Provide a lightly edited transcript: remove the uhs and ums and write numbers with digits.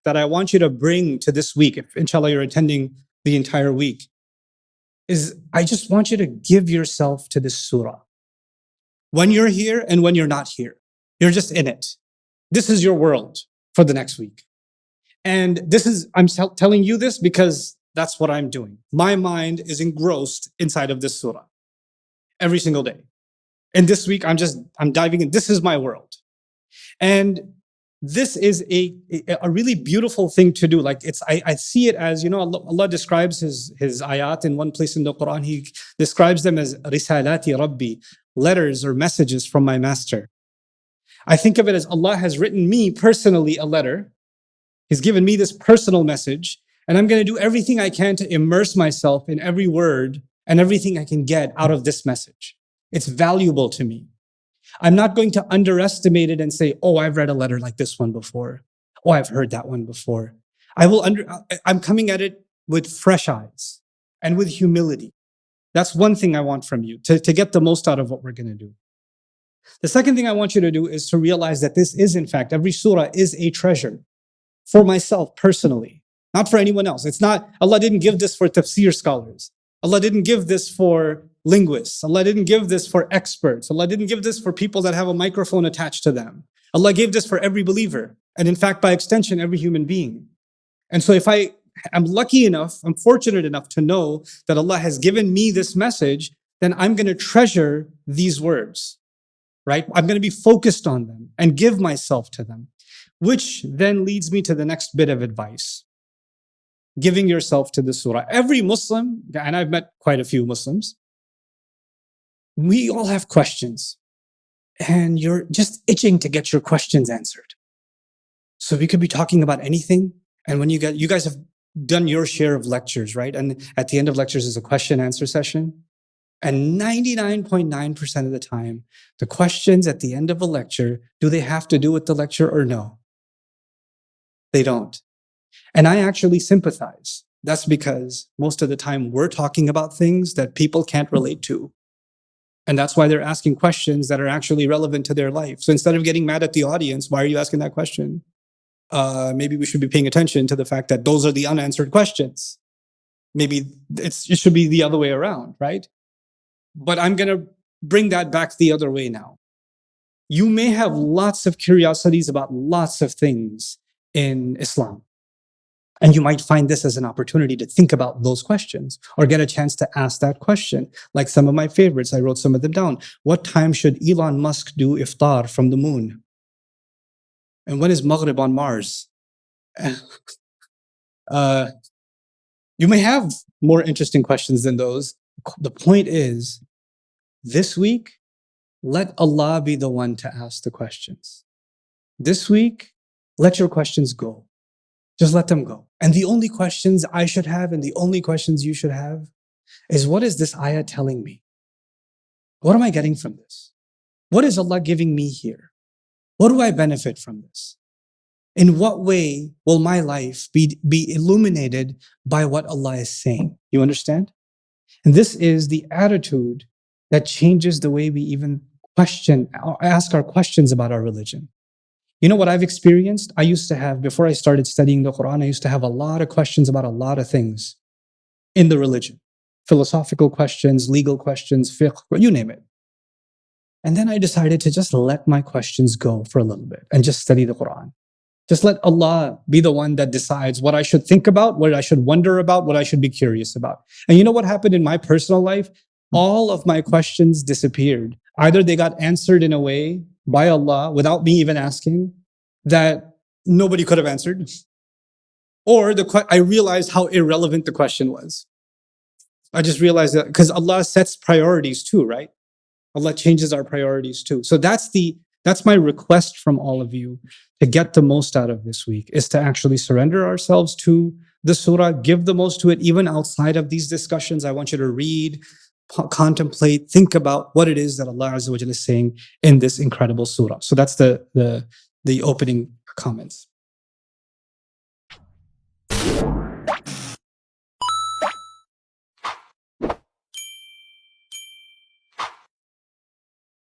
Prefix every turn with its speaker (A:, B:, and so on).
A: that I want you to bring to this week, if inshallah you're attending the entire week, is I just want you to give yourself to this surah. When you're here and when you're not here, you're just in it. This is your world for the next week. And I'm telling you this because that's what I'm doing. My mind is engrossed inside of this surah every single day. And this week, I'm diving in. This is my world. And this is a really beautiful thing to do. Like I see it as, Allah describes his ayat in one place in the Quran. He describes them as risalati Rabbi, letters or messages from my master. I think of it as Allah has written me personally a letter. He's given me this personal message, and I'm going to do everything I can to immerse myself in every word and everything I can get out of this message. It's valuable to me. I'm not going to underestimate it and say, oh, I've read a letter like this one before. Oh, I've heard that one before. I'm coming at it with fresh eyes and with humility. That's one thing I want from you, to get the most out of what we're going to do. The second thing I want you to do is to realize that this is, in fact, every surah is a treasure for myself personally, not for anyone else. It's not, Allah didn't give this for tafsir scholars. Allah didn't give this for linguists. Allah didn't give this for experts. Allah didn't give this for people that have a microphone attached to them. Allah gave this for every believer. And in fact, by extension, every human being. And so if I'm lucky enough, I'm fortunate enough to know that Allah has given me this message, then I'm going to treasure these words, right? I'm going to be focused on them and give myself to them, which then leads me to the next bit of advice. Giving yourself to the surah. Every Muslim, and I've met quite a few Muslims, we all have questions. And you're just itching to get your questions answered. So we could be talking about anything. And when you guys have done your share of lectures, right? And at the end of lectures is a question answer session. And 99.9% of the time, the questions at the end of a lecture, do they have to do with the lecture or no? They don't. And I actually sympathize. That's because most of the time we're talking about things that people can't relate to. And that's why they're asking questions that are actually relevant to their life. So instead of getting mad at the audience, why are you asking that question? Maybe we should be paying attention to the fact that those are the unanswered questions. Maybe it should be the other way around, right? But I'm going to bring that back the other way now. You may have lots of curiosities about lots of things in Islam. And you might find this as an opportunity to think about those questions or get a chance to ask that question. Like some of my favorites, I wrote some of them down. What time should Elon Musk do iftar from the moon? And when is Maghrib on Mars? You may have more interesting questions than those. The point is, this week, let Allah be the one to ask the questions. This week, let your questions go. Just let them go. And the only questions I should have and the only questions you should have is, what is this ayah telling me? What am I getting from this? What is Allah giving me here? What do I benefit from this? In what way will my life be illuminated by what Allah is saying? You understand? And this is the attitude that changes the way we even ask our questions about our religion. You know what I've experienced? I used to have, before I started studying the Quran, I used to have a lot of questions about a lot of things in the religion. Philosophical questions, legal questions, fiqh, you name it. And then I decided to just let my questions go for a little bit and just study the Quran. Just let Allah be the one that decides what I should think about, what I should wonder about, what I should be curious about. And you know what happened in my personal life? All of my questions disappeared. Either they got answered in a way by Allah without me even asking that nobody could have answered, or I realized how irrelevant the question was. I just realized that because Allah sets priorities too, right? Allah changes our priorities too. So that's my request from all of you to get the most out of this week, is to actually surrender ourselves to the surah, give the most to it, even outside of these discussions. I want you to read, contemplate, think about what it is that Allah Azza wa Jalla is saying in this incredible surah. So that's the opening comments.